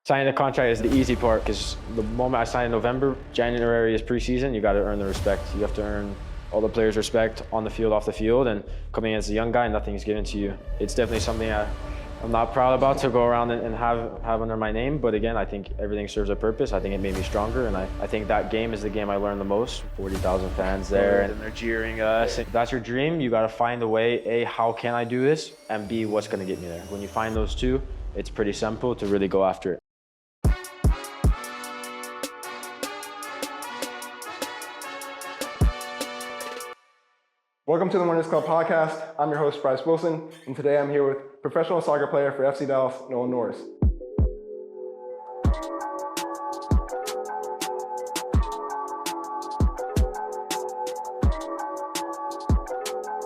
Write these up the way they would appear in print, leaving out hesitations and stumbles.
Signing the contract is the easy part because the moment I sign in November, January is preseason. You got to earn the respect. You have to earn all the players' respect on the field, off the field, and coming in as a young guy, nothing's given to you. It's definitely something I'm not proud about to go around and have under my name. But again, I think everything serves a purpose. I think it made me stronger, and I think that game is the game I learned the most. 40,000 fans there, and they're jeering us. If that's your dream, you got to find a way. A, how can I do this? And B, what's going to get me there? When you find those two, it's pretty simple to really go after it. Welcome to the Winners Club podcast. I'm your host, Bryce Wilson, and today I'm here with professional soccer player for FC Dallas, Nolan Norris.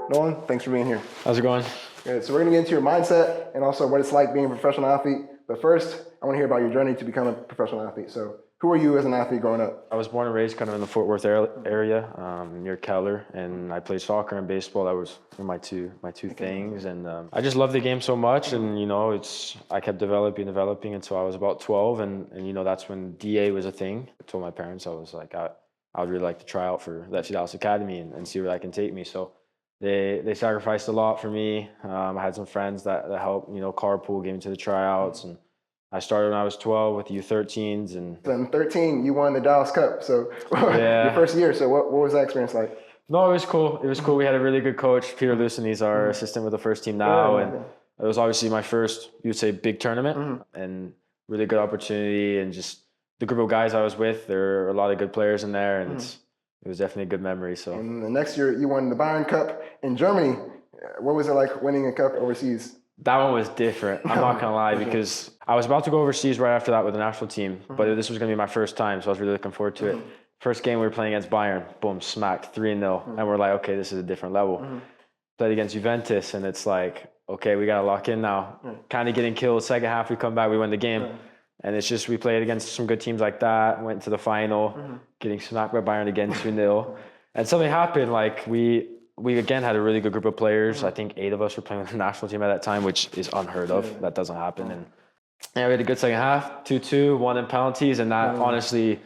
Nolan, thanks for being here. How's it going? Good. So we're going to get into your mindset and also what it's like being a professional athlete. But first, I want to hear about your journey to become a professional athlete. So who were you as an athlete growing up? I was born and raised kind of in the Fort Worth area, near Keller, and I played soccer and baseball. That was my two things, and I just loved the game so much. And I kept developing until I was about 12, and that's when DA was a thing. I told my parents I was like I would really like to try out for the FC Dallas Academy and see where that can take me. So they sacrificed a lot for me. I had some friends that helped, carpool, gave me to the tryouts, and I started when I was 12 with U13s. And then 13, you won the Dallas Cup. So yeah. Your first year. So what was that experience like? No, it was cool. It was cool. We had a really good coach, Peter Lucen. He's our assistant with the first team now. And it was obviously my first, you would say, big tournament and really good opportunity. And just the group of guys I was with, there are a lot of good players in there. And it was definitely a good memory. So. And the next year, you won the Bayern Cup in Germany. What was it like winning a cup overseas? That one was different. I'm not going to lie, because I was about to go overseas right after that with the national team, but this was going to be my first time, so I was really looking forward to it. First game we were playing against Bayern, boom, smacked 3-0, and we're like, okay, this is a different level. Played against Juventus, and it's like, okay, we got to lock in now. Kind of getting killed. Second half, we come back, we win the game. And it's just, we played against some good teams like that, went to the final, getting smacked by Bayern again, 2-0. And something happened, like we again had a really good group of players. I think 8 of us were playing with the national team at that time, which is unheard of. That doesn't happen. And we had a good second half, 2-2, won in penalties. And that honestly,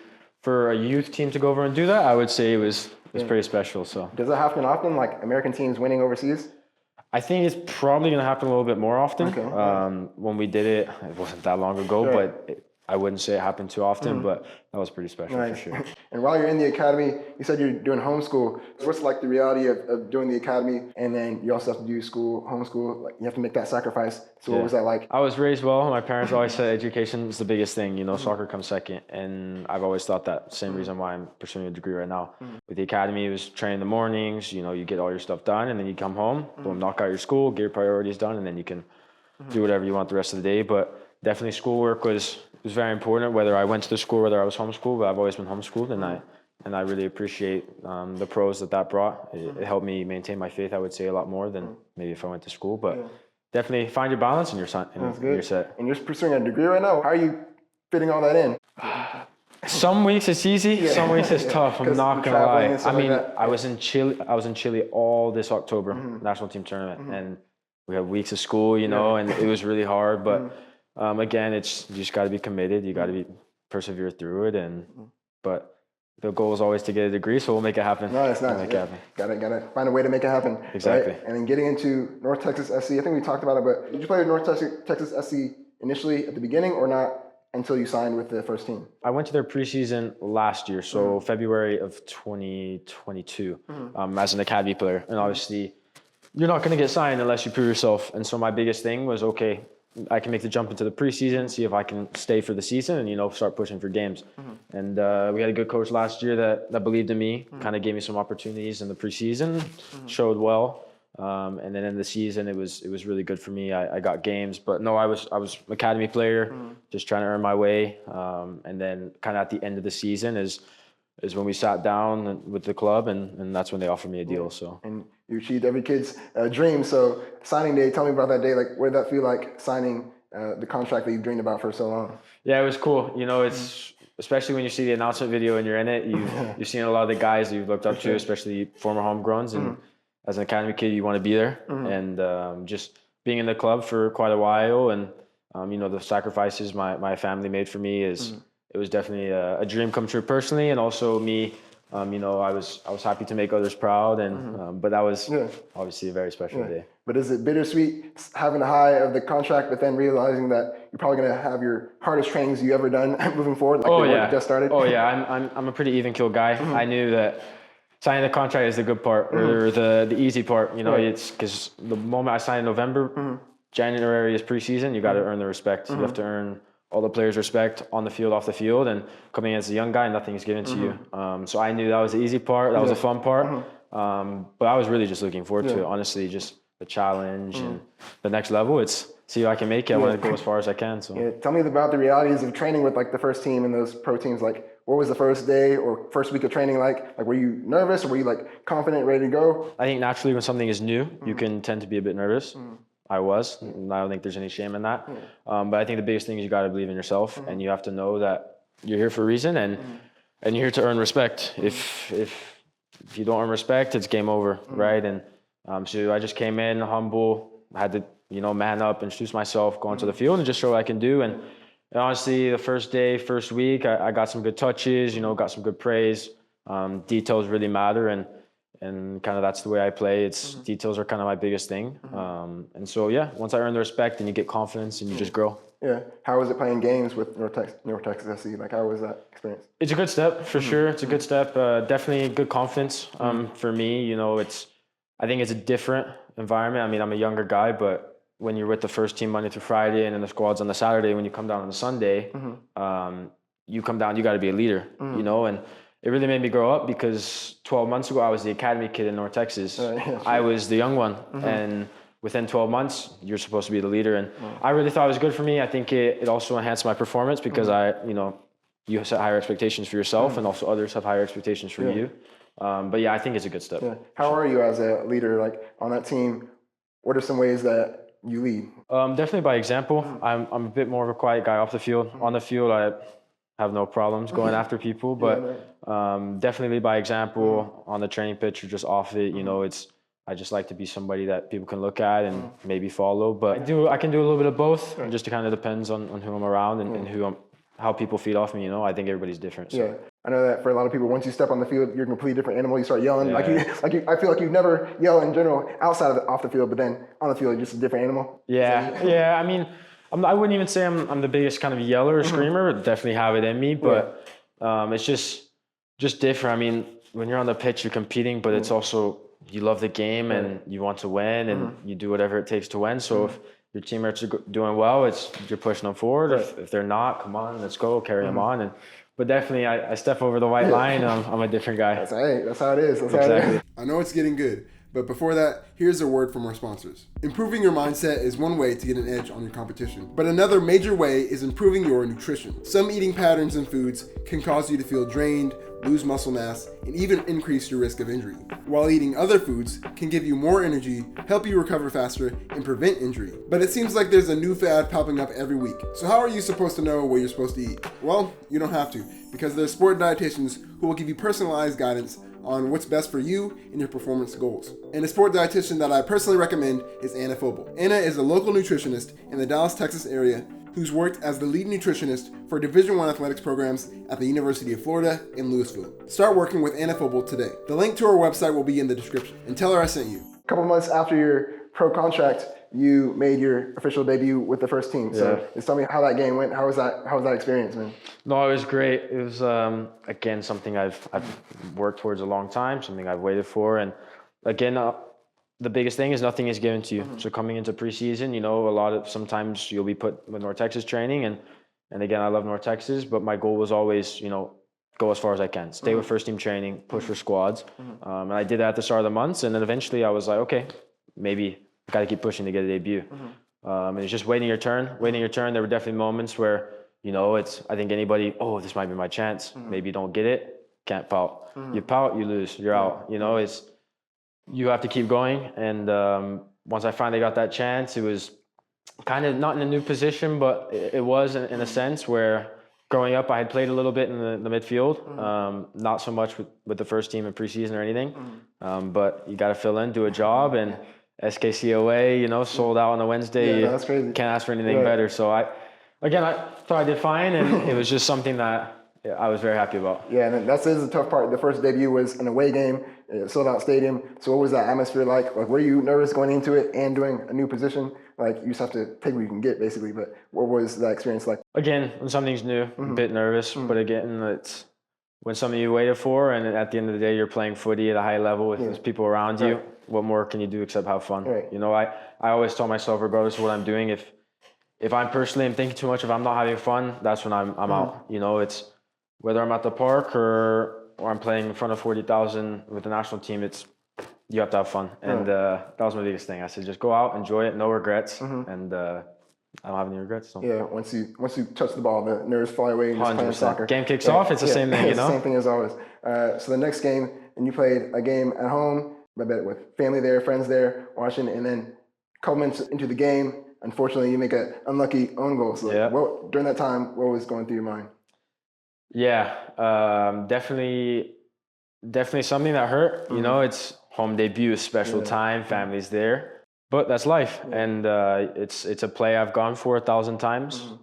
for a youth team to go over and do that, I would say it was pretty special. So does it happen often, like American teams winning overseas? I think it's probably going to happen a little bit more often. When we did it, it wasn't that long ago, but I wouldn't say it happened too often, but that was pretty special for sure. And while you're in the academy, you said you're doing homeschool. What's like the reality of doing the academy, and then you also have to do homeschool? Like you have to make that sacrifice. So what was that like? I was raised well. My parents always said education is the biggest thing. Soccer comes second, and I've always thought that. Same reason why I'm pursuing a degree right now. With the academy, it was train in the mornings. You get all your stuff done, and then you come home, boom, knock out your school, get your priorities done, and then you can do whatever you want the rest of the day. But definitely schoolwork was very important, whether I went to the school, whether I was homeschooled, but I've always been homeschooled, and I really appreciate the pros that brought. It helped me maintain my faith, I would say, a lot more than maybe if I went to school, but definitely find your balance and you're set. And you're pursuing a degree right now. How are you fitting all that in? Some weeks it's easy, some weeks it's tough. I'm not gonna lie. I mean, I was in Chile all this October, national team tournament, and we had weeks of school, and it was really hard, but again, you just got to be committed. You got to persevere through it, but the goal is always to get a degree, so we'll make it happen. No, it's not. Gotta find a way to make it happen. Exactly. Right? And then getting into North Texas SC, I think we talked about it, but did you play with North Texas SC initially at the beginning, or not until you signed with the first team? I went to their preseason last year, so February of 2022, as an academy player, and obviously you're not going to get signed unless you prove yourself. And so my biggest thing was, okay, I can make the jump into the preseason, see if I can stay for the season, and start pushing for games. And we had a good coach last year that believed in me, kind of gave me some opportunities in the preseason, showed well, and then in the season it was really good for me. I got games, but no, I was an academy player, just trying to earn my way. And then kind of at the end of the season is when we sat down with the club, and that's when they offered me a deal. So. And you achieved every kid's dream. So signing day, tell me about that day. Like, what did that feel like, signing the contract that you've dreamed about for so long? Yeah, it was cool. It's especially when you see the announcement video and you're in it. You've seen a lot of the guys that you've looked up to, especially former homegrowns. And as an academy kid, you want to be there. And just being in the club for quite a while, and The sacrifices my family made for me it was definitely a dream come true personally, and also me. I was happy to make others proud, and but that was obviously a very special day. But is it bittersweet having the high of the contract, but then realizing that you're probably gonna have your hardest trainings you ever done moving forward? Like just started. Oh yeah, I'm a pretty even keel guy. I knew that signing the contract is the good part or the easy part. It's because the moment I signed in November, January is preseason. You got to earn the respect. You have to earn all the players' respect on the field, off the field, and coming as a young guy, nothing's given to you. So I knew that was the easy part. That was the fun part. But I was really just looking forward to it. Honestly, just the challenge and the next level. It's see if I can make it. I want to go as far as I can. So tell me about the realities of training with like the first team and those pro teams. Like, what was the first day or first week of training like? Like, were you nervous or were you like confident, ready to go? I think naturally when something is new, you can tend to be a bit nervous. I was. And I don't think there's any shame in that. But I think the biggest thing is you got to believe in yourself, and you have to know that you're here for a reason, and you're here to earn respect. If you don't earn respect, it's game over, right? And so I just came in humble. I had to man up, introduce myself, go onto the field, and just show what I can do. And honestly, the first day, first week, I got some good touches. Got some good praise. Details really matter, and kind of that's the way I play. It's details are kind of my biggest thing. And so, once I earn the respect, and you get confidence, and you just grow. Yeah. How was it playing games with North Texas SC? Like, how was that experience? It's a good step for sure. It's a good step. Definitely good confidence. For me, I think it's a different environment. I mean, I'm a younger guy, but when you're with the first team Monday through Friday, and then the squad's on the Saturday, when you come down on the Sunday, you come down, you got to be a leader, and it really made me grow up because 12 months ago, I was the academy kid in North Texas. I was the young one. And within 12 months, you're supposed to be the leader. And I really thought it was good for me. I think it also enhanced my performance because you set higher expectations for yourself, and also others have higher expectations for you. But I think it's a good step. How are you as a leader, like on that team? What are some ways that you lead? Definitely by example. I'm a bit more of a quiet guy off the field. On the field, I have no problems going after people, but definitely by example. On the training pitch or just off it, I just like to be somebody that people can look at and maybe follow. But I can do a little bit of both. It just kind of depends on who I'm around and how people feed off me. I think everybody's different. So. I know that for a lot of people, once you step on the field, you're a completely different animal. You start yelling I feel like you've never yelled in general outside of off the field, but then on the field, you're just a different animal. Yeah. I mean, I wouldn't even say I'm the biggest kind of yeller or screamer. Definitely have it in me, but it's just different. I mean, when you're on the pitch, you're competing, but it's also you love the game and you want to win, and you do whatever it takes to win. So if your teammates are doing well, you're pushing them forward. If they're not, come on, let's go, carry them on. But definitely, I step over the white line. I'm a different guy. That's right. That's how it is. Exactly. I know it's getting good, but before that, here's a word from our sponsors. Improving your mindset is one way to get an edge on your competition, but another major way is improving your nutrition. Some eating patterns and foods can cause you to feel drained, lose muscle mass, and even increase your risk of injury, while eating other foods can give you more energy, help you recover faster, and prevent injury. But it seems like there's a new fad popping up every week. So how are you supposed to know what you're supposed to eat? Well, you don't have to, because there's sport dietitians who will give you personalized guidance on what's best for you and your performance goals. And a sport dietitian that I personally recommend is Anna Phobel. Anna is a local nutritionist in the Dallas, Texas area who's worked as the lead nutritionist for Division I athletics programs at the University of Florida in Louisville. Start working with Anna Phobel today. The link to her website will be in the description, and tell her I sent you. A couple months after your pro contract, you made your official debut with the first team. So just tell me how that game went. How was that experience, man? No, it was great. It was, again, something I've worked towards a long time, something I've waited for. And again, the biggest thing is nothing is given to you. So coming into preseason, sometimes you'll be put with North Texas training. And again, I love North Texas, but my goal was always, go as far as I can. Stay with first team training, push for squads. And I did that at the start of the months. And then eventually I was like, okay, maybe I got to keep pushing to get a debut. And it's just waiting your turn. There were definitely moments where, I think anybody, this might be my chance. Maybe you don't get it, can't pout. You pout, you lose, you're out. You have to keep going. And once I finally got that chance, it was kind of not in a new position, but it was in a sense where growing up, I had played a little bit in the midfield, not so much with the first team in preseason or anything. But you got to fill in, do a job. And SKCOA, sold out on a Wednesday. Yeah, that's crazy. Can't ask for anything better. So I thought I did fine, and it was just something that I was very happy about. Yeah, and that is the tough part. The first debut was an away game, sold out stadium. So what was that atmosphere like? Like, were you nervous going into it and doing a new position? Like, you just have to take what you can get, basically. But what was that experience like? Again, when something's new, a bit nervous, but again, it's when something you waited for, and at the end of the day, you're playing footy at a high level with those people around you. What more can you do except have fun? Right. I always tell myself, regardless of what I'm doing, if I'm personally am thinking too much, if I'm not having fun, that's when I'm out. It's whether I'm at the park or I'm playing in front of 40,000 with the national team, you have to have fun. And that was my biggest thing. I said, just go out, enjoy it, no regrets. And I don't have any regrets. So. Yeah, once you touch the ball, the nerves fly away and just playing soccer. Game kicks off, it's the same thing, It's the same thing as always. So the next game, and you played a game at home, I bet with family there, friends there, watching, and then a couple minutes into the game, unfortunately, you make an unlucky own goal. So during that time, what was going through your mind? Yeah, definitely something that hurt. It's home debut, special time, family's there, but that's life. And it's a play I've gone for 1,000 times.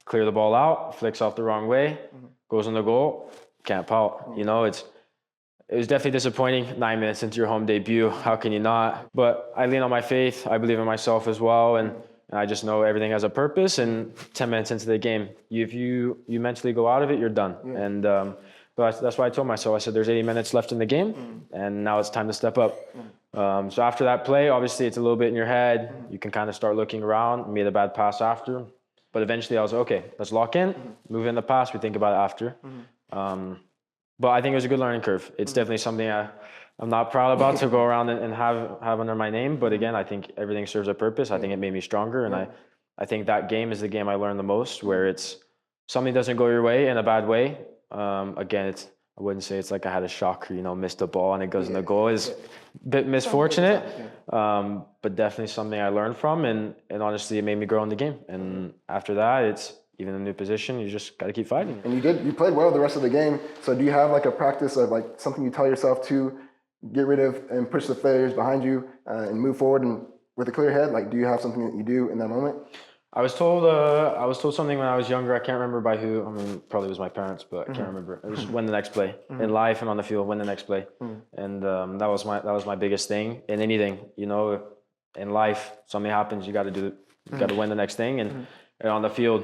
Clear the ball out, flicks off the wrong way, goes in the goal, can't pout. It was definitely disappointing. 9 minutes into your home debut, how can you not? But I lean on my faith. I believe in myself as well, and I just know everything has a purpose. And 10 minutes into the game, if you mentally go out of it, you're done. And but that's why I told myself. I said, "There's 80 minutes left in the game, and now it's time to step up." So after that play, obviously it's a little bit in your head. You can kind of start looking around. Made a bad pass after, but eventually I was okay. Let's lock in, move in the pass. We think about it after. But I think it was a good learning curve. It's definitely something I'm not proud about to go around and have under my name. But again, I think everything serves a purpose. I think it made me stronger. And I think that game is the game I learned the most, where it's something doesn't go your way in a bad way. Again, I wouldn't say it's like I had a shocker, missed the ball and it goes in the goal. It's a bit misfortunate, but definitely something I learned from. And honestly, it made me grow in the game. And after that, it's even a new position, you just got to keep fighting. And you played well the rest of the game. So do you have like a practice of like something you tell yourself to get rid of and push the failures behind you and move forward and with a clear head? Like, do you have something that you do in that moment? I was told something when I was younger. I can't remember by who. I mean, probably it was my parents, but I can't remember. It was win the next play in life and on the field. Win the next play, and that was my biggest thing in anything. In life, something happens, you got to win the next thing, and on the field,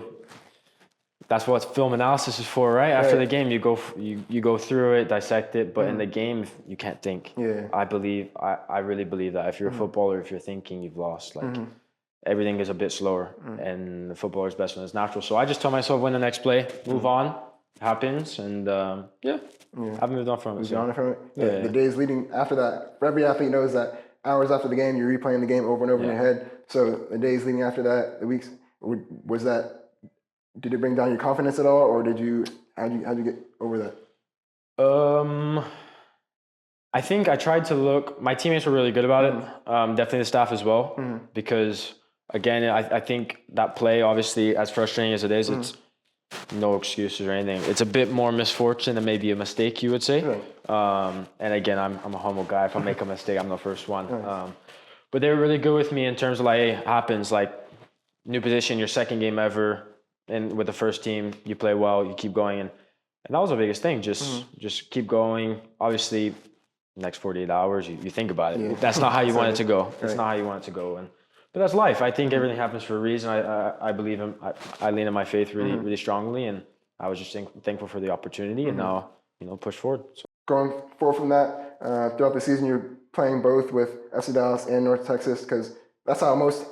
that's what film analysis is for, right? After the game, you go through it, dissect it, but in the game, you can't think. Yeah. I really believe that if you're a footballer, if you're thinking, you've lost. Like. Everything is a bit slower, and the footballer's best when it's natural. So I just tell myself, win the next play, move on, happens, and I've moved on from it. Moved on from it. The days leading after that, for every athlete knows that hours after the game, you're replaying the game over and over in your head. So the days leading after that, the weeks, did it bring down your confidence at all, or how'd you get over that? I think I tried to look. My teammates were really good about it. Definitely the staff as well, because. Again, I think that play, obviously, as frustrating as it is, it's no excuses or anything. It's a bit more misfortune than maybe a mistake, you would say. And again, I'm a humble guy. If I make a mistake, I'm the first one. But they were really good with me in terms of like, hey, it happens. Like, new position, your second game ever, and with the first team, you play well, you keep going, and that was the biggest thing. Just keep going. Obviously, next 48 hours, you think about it. That's not how you want it to go. It's not how you want it to go. But that's life. I think everything happens for a reason. I believe in. I lean in my faith really strongly, and I was just thankful for the opportunity, and now push forward. So. Going forward from that, throughout the season, you're playing both with FC Dallas and North Texas, because that's how most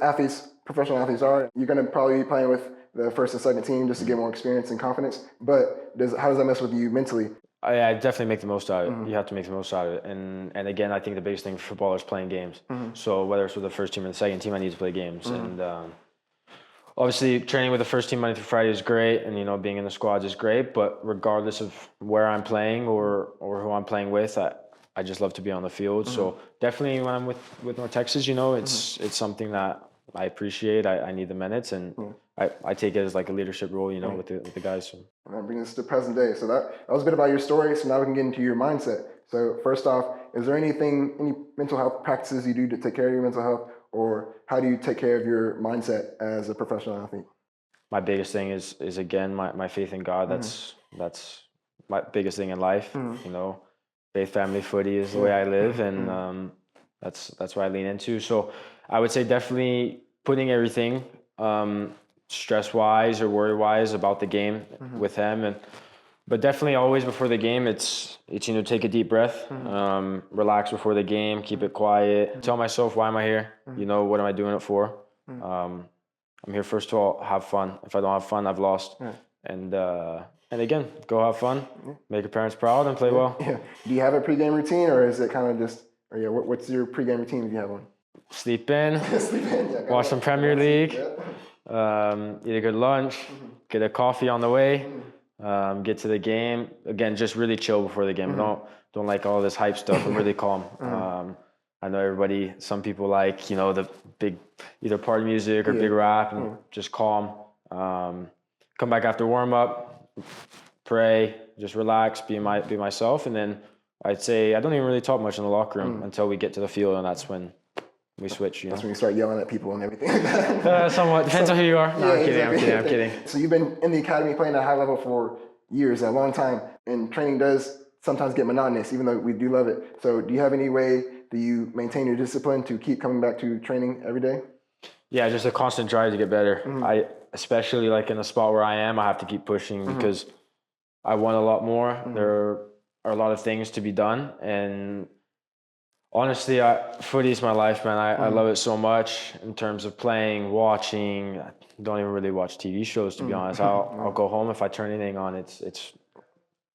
professional athletes are. You're going to probably be playing with the first and second team just to get more experience and confidence. But how does that mess with you mentally? I definitely make the most out of it. You have to make the most out of it. And again, I think the biggest thing for football is playing games. So whether it's with the first team or the second team, I need to play games. And obviously, training with the first team Monday through Friday is great, and being in the squads is great. But regardless of where I'm playing or who I'm playing with, I just love to be on the field. So definitely when I'm with North Texas, it's something that I appreciate. I need the minutes, and I take it as like a leadership role, with the guys. So. And that brings us to present day. So that was a bit about your story. So now we can get into your mindset. So first off, is there any mental health practices you do to take care of your mental health, or how do you take care of your mindset as a professional athlete? My biggest thing is again my faith in God. That's my biggest thing in life. Faith, family, footy is the way I live, and that's what I lean into. So I would say definitely putting everything stress wise or worry wise about the game with him, but definitely always before the game it's take a deep breath, relax before the game, keep it quiet, tell myself why am I here, what am I doing it for. I'm here first of all, have fun. If I don't have fun, I've lost. And again, go have fun, make your parents proud, and play well. Yeah. Do you have a pregame routine, or is it kind of just, what's your pregame routine if you have one? Sleep in, watch some Premier League, eat a good lunch, get a coffee on the way, get to the game. Again, just really chill before the game. Don't like all this hype stuff. I'm really calm. I know some people like, the big either party music or big rap, and just calm. Come back after warm up, pray, just relax, be myself, and then I'd say I don't even really talk much in the locker room until we get to the field, and that's when we switch. That's when you start yelling at people and everything. Somewhat depends on who you are. No, I'm kidding. So you've been in the academy playing at a high level for years, a long time, and training does sometimes get monotonous, even though we do love it. So do you have any way that you maintain your discipline to keep coming back to training every day? Yeah, just a constant drive to get better. I especially like in the spot where I am, I have to keep pushing because I want a lot more. There are a lot of things to be done, and honestly, footy is my life, man. I love it so much in terms of playing, watching. I don't even really watch TV shows, to be honest. I'll go home, if I turn anything on, it's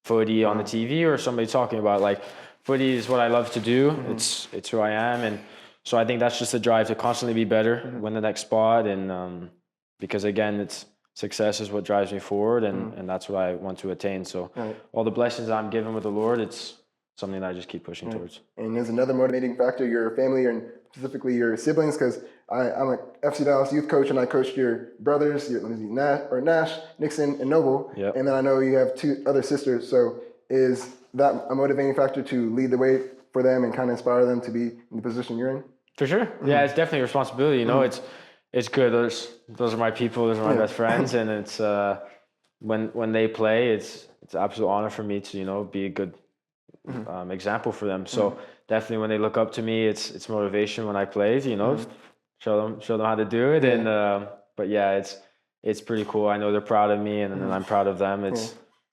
footy on the TV or somebody talking about it. Like, footy is what I love to do. It's who I am, and so I think that's just a drive to constantly be better, win the next spot, and because again, success is what drives me forward, and that's what I want to attain. So all the blessings I'm given with the Lord, it's something that I just keep pushing towards. And there's another motivating factor, your family, and specifically your siblings, because I'm a FC Dallas youth coach, and I coached your brothers, Nash, Nixon, and Noble. Yep. And then I know you have 2 other sisters. So is that a motivating factor to lead the way for them and kind of inspire them to be in the position you're in? For sure. Yeah, it's definitely a responsibility. It's good. Those are my people. Those are my best friends, and it's when they play, it's an absolute honor for me to be a good example for them. So definitely when they look up to me, it's motivation when I play. Show them how to do it, and but yeah, it's pretty cool. I know they're proud of me, and then I'm proud of them.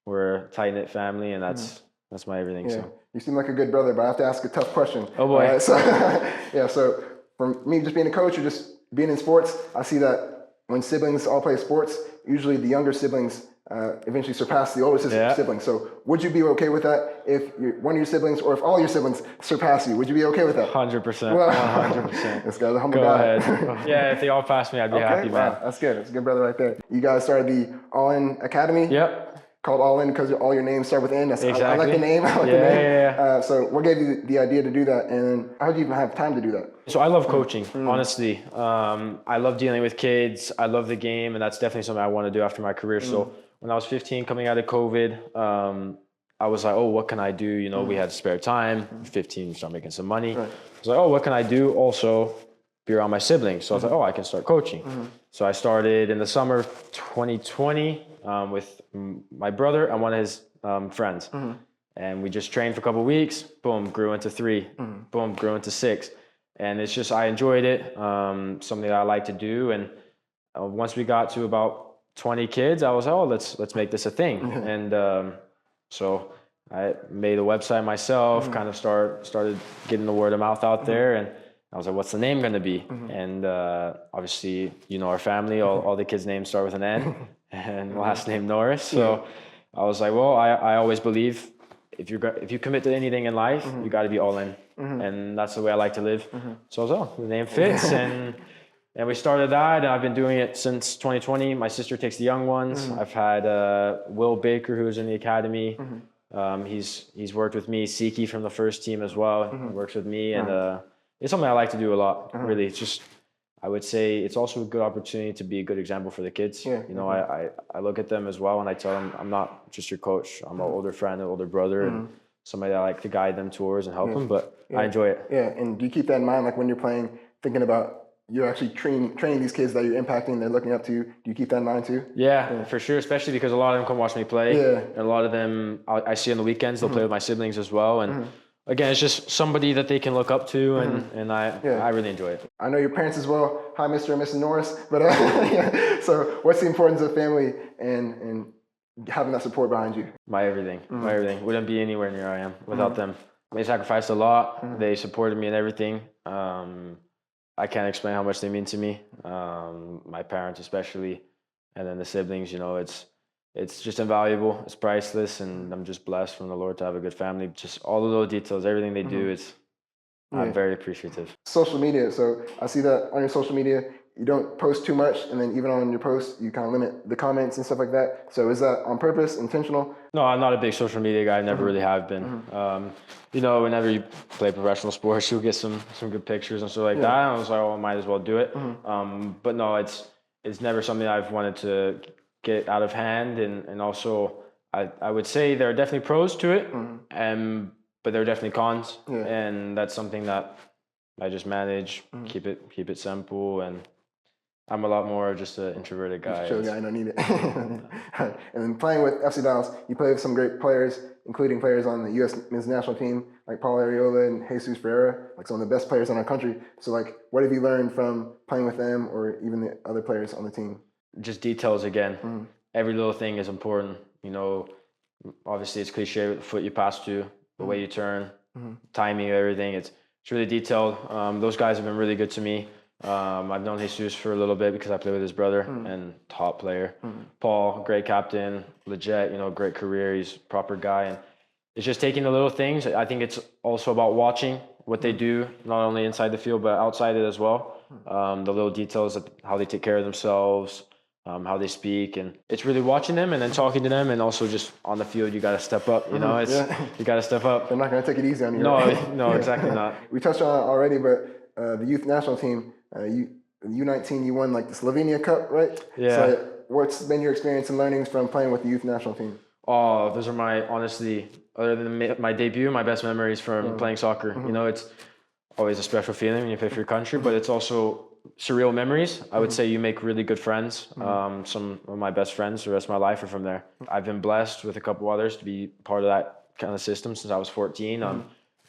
We're a tight knit family, and that's my everything. Yeah. So You seem like a good brother, but I have to ask a tough question. Oh boy. So from me just being a coach or just being in sports, I see that when siblings all play sports, usually the younger siblings eventually surpass the older siblings. So would you be okay with that if one of your siblings, or if all your siblings surpass you? Would you be okay with that? 100%. 100%. This guy's a humble Go guy. ahead. Yeah, if they all pass me, I'd be happy, man. Wow, that's good. That's a good brother right there. You guys started the All In Academy. Yep. Called All In because all your names start with N. Exactly. I like the name. Yeah. So what gave you the idea to do that, and how did you even have time to do that? So I love coaching, honestly. I love dealing with kids. I love the game, and that's definitely something I want to do after my career. So when I was 15, coming out of COVID, I was like, oh, what can I do? We had spare time. 15, start making some money. Right. I was like, oh, what can I do? Also, be around my siblings. So I was like, oh, I can start coaching. So I started in the summer of 2020 with my brother and one of his friends. And we just trained for a couple of weeks. Boom, grew into 3. Boom, grew into 6. And it's just, I enjoyed it. Something that I like to do. And once we got to about 20 kids, I was like, oh, let's make this a thing. And so I made a website myself, kind of started getting the word of mouth out there. And I was like, what's the name going to be? And obviously, our family, all the kids' names start with an N and last name Norris. So I was like, well, I always believe if you commit to anything in life, you got to be all in. And that's the way I like to live. So I was like, oh, the name fits. And we started that, and I've been doing it since 2020. My sister takes the young ones. I've had Will Baker, who's in the academy. He's worked with me. Siki from the first team as well. Works with me, and it's something I like to do a lot. Really, it's just I would say it's also a good opportunity to be a good example for the kids. Yeah, You know, I look at them as well, and I tell them I'm not just your coach. I'm an older friend, an older brother, and somebody that I like to guide them towards and help them. But I enjoy it. Yeah, and do you keep that in mind, like when you're playing, thinking about you're actually training these kids that you're impacting, they're looking up to you? Do you keep that in mind too? Yeah, for sure. Especially because a lot of them come watch me play. Yeah. And a lot of them I see on the weekends. They'll play with my siblings as well. And again, it's just somebody that they can look up to, and I really enjoy it. I know your parents as well. Hi, Mr. and Mrs. Norris. But so, what's the importance of family and having that support behind you? My everything. My everything. Wouldn't be anywhere near I am without them. They sacrificed a lot. They supported me in everything. I can't explain how much they mean to me. My parents especially, and then the siblings. You know, it's just invaluable. It's priceless, and I'm just blessed from the Lord to have a good family. Just all the little details, everything they do, I'm very appreciative. Social media. So I see that on your social media, you don't post too much, and then even on your posts, you kind of limit the comments and stuff like that. So is that on purpose, intentional? No, I'm not a big social media guy. I never really have been. You know, whenever you play professional sports, you'll get some good pictures and stuff like that. And I was like, oh, I might as well do it. But no, it's never something I've wanted to get out of hand. And also, I would say there are definitely pros to it, but there are definitely cons. And that's something that I just manage, keep it simple, and I'm a lot more just an introverted guy. Chill guy, I don't need it. And then playing with FC Dallas, you play with some great players, including players on the U.S. men's national team, like Paul Arriola and Jesus Ferreira, like some of the best players in our country. So, like, what have you learned from playing with them or even the other players on the team? Just details again. Every little thing is important. You know, obviously it's cliche with the foot you pass to, the way you turn, timing, everything. It's really detailed. Those guys have been really good to me. I've known Jesus for a little bit because I play with his brother and top player. Paul, great captain, legit, you know, great career. He's a proper guy. And it's just taking the little things. I think it's also about watching what they do, not only inside the field, but outside it as well. The little details of how they take care of themselves, how they speak. And it's really watching them and then talking to them. And also just on the field, you got to step up, you know, you got to step up. They're not going to take it easy on you. No, right? no, exactly not. We touched on it already, but the youth national team, U19, you won like the Slovenia Cup, right? Yeah. So what's been your experience and learnings from playing with the youth national team? Oh, those are honestly, other than my debut, my best memories from playing soccer. You know, it's always a special feeling when you play for your country, but it's also surreal memories. I would say you make really good friends. Some of my best friends the rest of my life are from there. I've been blessed with a couple others to be part of that kind of system since I was 14.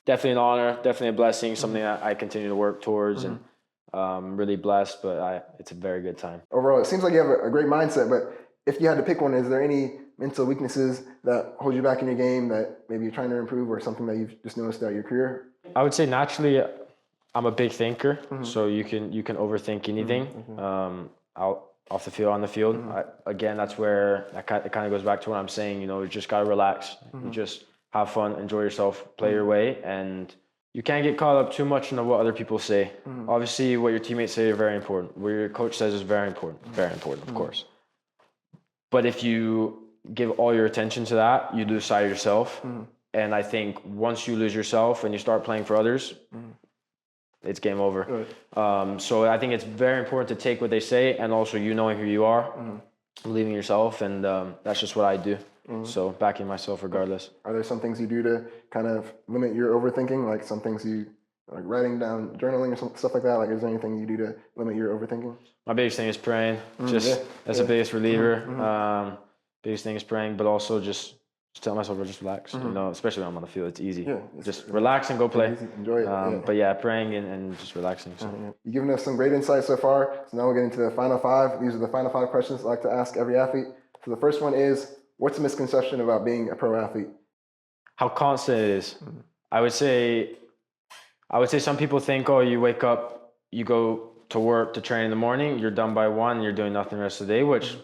Definitely an honor, definitely a blessing, something that I continue to work towards, and really blessed, but it's a very good time. Overall, it seems like you have a great mindset, but if you had to pick one, is there any mental weaknesses that hold you back in your game that maybe you're trying to improve, or something that you've just noticed throughout your career? I would say naturally, I'm a big thinker, so you can overthink anything off the field, on the field. Again, that's where it kind of goes back to what I'm saying. You know, you just gotta relax. You just have fun, enjoy yourself, play your way, and you can't get caught up too much into what other people say. Obviously, what your teammates say are very important. What your coach says is very important, of course. But if you give all your attention to that, you lose sight of yourself. And I think once you lose yourself and you start playing for others, it's game over. So I think it's very important to take what they say, and also you knowing who you are, believing in yourself, and that's just what I do. So backing myself regardless. Are there some things you do to kind of limit your overthinking, like some things you, like writing down, journaling or stuff like that? Like, is there anything you do to limit your overthinking? My biggest thing is praying. That's the biggest reliever. Biggest thing is praying, but also just tell myself to just relax. You know, especially when I'm on the field, it's easy. Just relax and go play. Enjoy it. But yeah, praying and just relaxing. So. You've given us some great insights so far. So now we're getting to the final five. These are the final five questions I like to ask every athlete. So the first one is, what's a misconception about being a pro athlete? How constant it is. I would say some people think, oh, you wake up, you go to work to train in the morning, you're done by 1, you're doing nothing the rest of the day, which,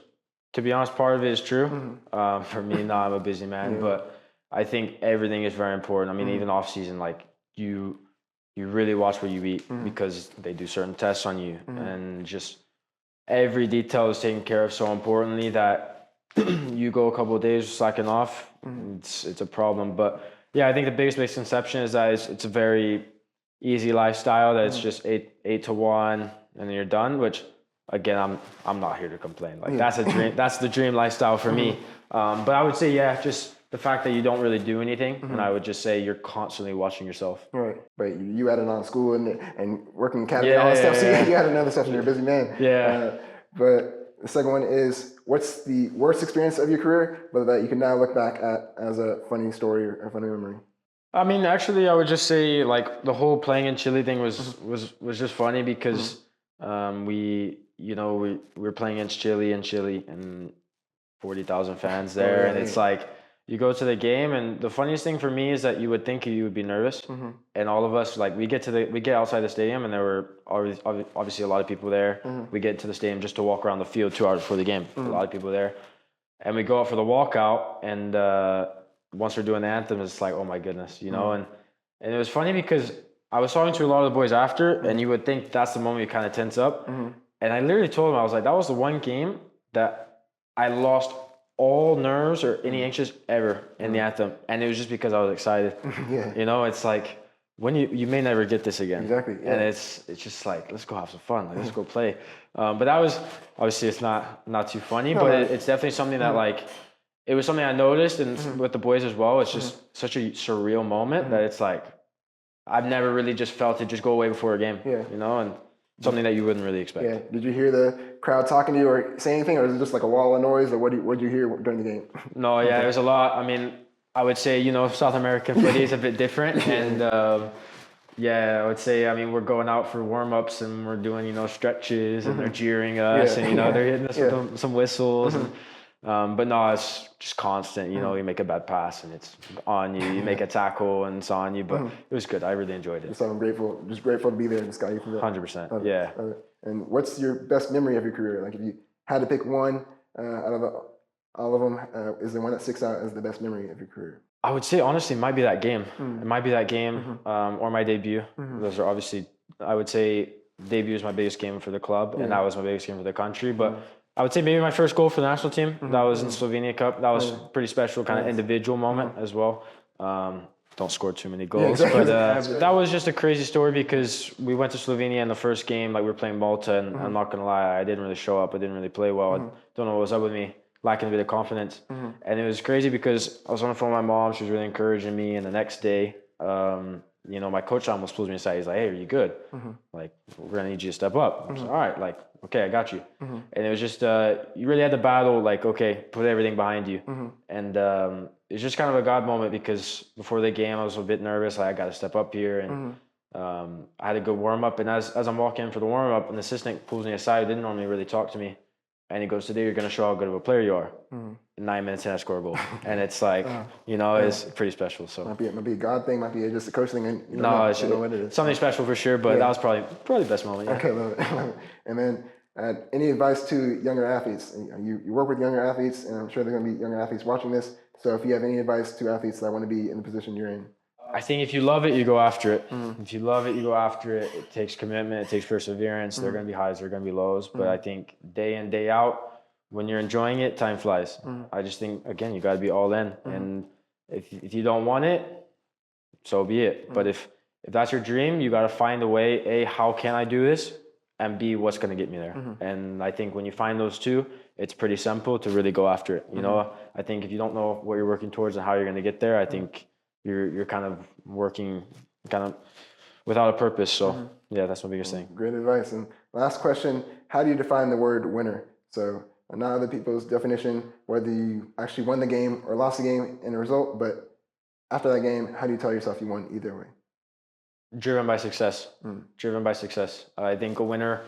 to be honest, part of it is true. For me, I'm a busy man, but I think everything is very important. I mean, even off season, like you really watch what you eat because they do certain tests on you, and just every detail is taken care of so importantly that you go a couple of days slacking off, it's a problem. But yeah, I think the biggest misconception is that it's a very easy lifestyle, that it's just 8 to 1, and then you're done, which again, I'm not here to complain. Like that's a dream. That's the dream lifestyle for me. But I would say, yeah, just the fact that you don't really do anything, and I would just say you're constantly watching yourself. Right. But you added on school and working academy and all that stuff. So you had another stuff, and you're a busy man. Yeah. But the second one is, what's the worst experience of your career, but that you can now look back at as a funny story or a funny memory? I mean, actually, I would just say like the whole playing in Chile thing was just funny because we were playing against Chile and 40,000 fans there, and it's like you go to the game, and the funniest thing for me is that you would think you would be nervous, and all of us, like we get outside the stadium, and there were obviously a lot of people there. We get to the stadium just to walk around the field 2 hours before the game. A lot of people there, and we go out for the walkout, and once we're doing the anthem, it's like, oh my goodness, and it was funny because I was talking to a lot of the boys after, and you would think that's the moment you kind of tense up, and I literally told them, I was like, that was the one game that I lost all nerves or any anxious ever in the anthem, and it was just because I was excited. It's like when you may never get this again. Exactly. Yeah. And it's just like, let's go have some fun. Like, let's go play. But that was obviously, it's not too funny, but it's definitely something that like it was something I noticed, and with the boys as well. It's just such a surreal moment that it's like I've never really just felt it just go away before a game. And something that you wouldn't really expect. Yeah. Did you hear the crowd talking to you or say anything, or is it just like a wall of noise, or what did you hear during the game? No, yeah, it was a lot. I mean, I would say, South American footy is a bit different. And I would say, I mean, we're going out for warm-ups and we're doing, stretches, and they're jeering us, and, they're hitting us with some whistles. But no, it's just constant. You make a bad pass and it's on you. You make a tackle and it's on you. But it was good. I really enjoyed it. So I'm grateful to be there and just got you from that. 100%. Yeah. And what's your best memory of your career? Like if you had to pick one out of all of them, is there one that sticks out as the best memory of your career? I would say honestly, it might be that game. It might be that game or my debut. Those are obviously, I would say debut is my biggest game for the club, and that was my biggest game for the country. But I would say maybe my first goal for the national team. That was in Slovenia Cup. That was pretty special, kind of individual moment as well. Don't score too many goals, but that was just a crazy story because we went to Slovenia in the first game, like we were playing Malta, and I'm not gonna lie, I didn't really show up. I didn't really play well. I don't know what was up with me, lacking a bit of confidence. And it was crazy because I was on the phone with my mom. She was really encouraging me, and the next day, my coach almost pulls me aside. He's like, "Hey, are you good? Like, we're gonna need you to step up." I'm like, "All right, like, okay, I got you." And it was just you really had to battle, like, okay, put everything behind you. And it's just kind of a God moment because before the game I was a bit nervous. Like, I got to step up here, and I had a good warm up. And as I'm walking in for the warm up, an assistant pulls me aside. Didn't normally really talk to me, and he goes, "Today you're gonna show how good of a player you are." 9 minutes in, I score a goal, and it's like it's pretty special. So might be a God thing, might be just a coach thing. And it's something special for sure. But that was probably the best moment. Yeah. Okay, love it. And then any advice to younger athletes? You work with younger athletes, and I'm sure there are going to be younger athletes watching this. So if you have any advice to athletes that want to be in the position you're in? I think if you love it, you go after it. If you love it, you go after it. It takes commitment. It takes perseverance. There are going to be highs. There are going to be lows. But I think day in, day out, when you're enjoying it, time flies. I just think, again, you got to be all in. And if you don't want it, so be it. But if that's your dream, you got to find a way, A, how can I do this? And B, what's going to get me there? And I think when you find those two, it's pretty simple to really go after it. I think if you don't know what you're working towards and how you're going to get there, I think you're kind of working kind of without a purpose. So yeah, that's my biggest thing. Great advice. And last question, how do you define the word winner? So not other people's definition, whether you actually won the game or lost the game in a result, but after that game, how do you tell yourself you won either way? Driven by success. Driven by success. I think a winner,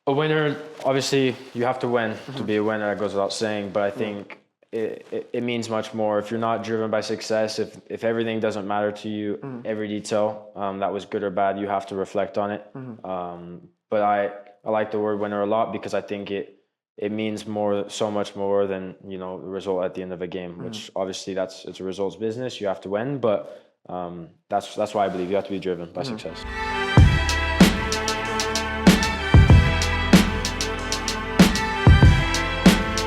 obviously you have to win to be a winner. That goes without saying, but I think it means much more. If you're not driven by success, if everything doesn't matter to you, every detail that was good or bad, you have to reflect on it. But I like the word winner a lot because I think it means so much more than the result at the end of a game, which obviously it's a results business. You have to win, but that's why I believe you have to be driven by success.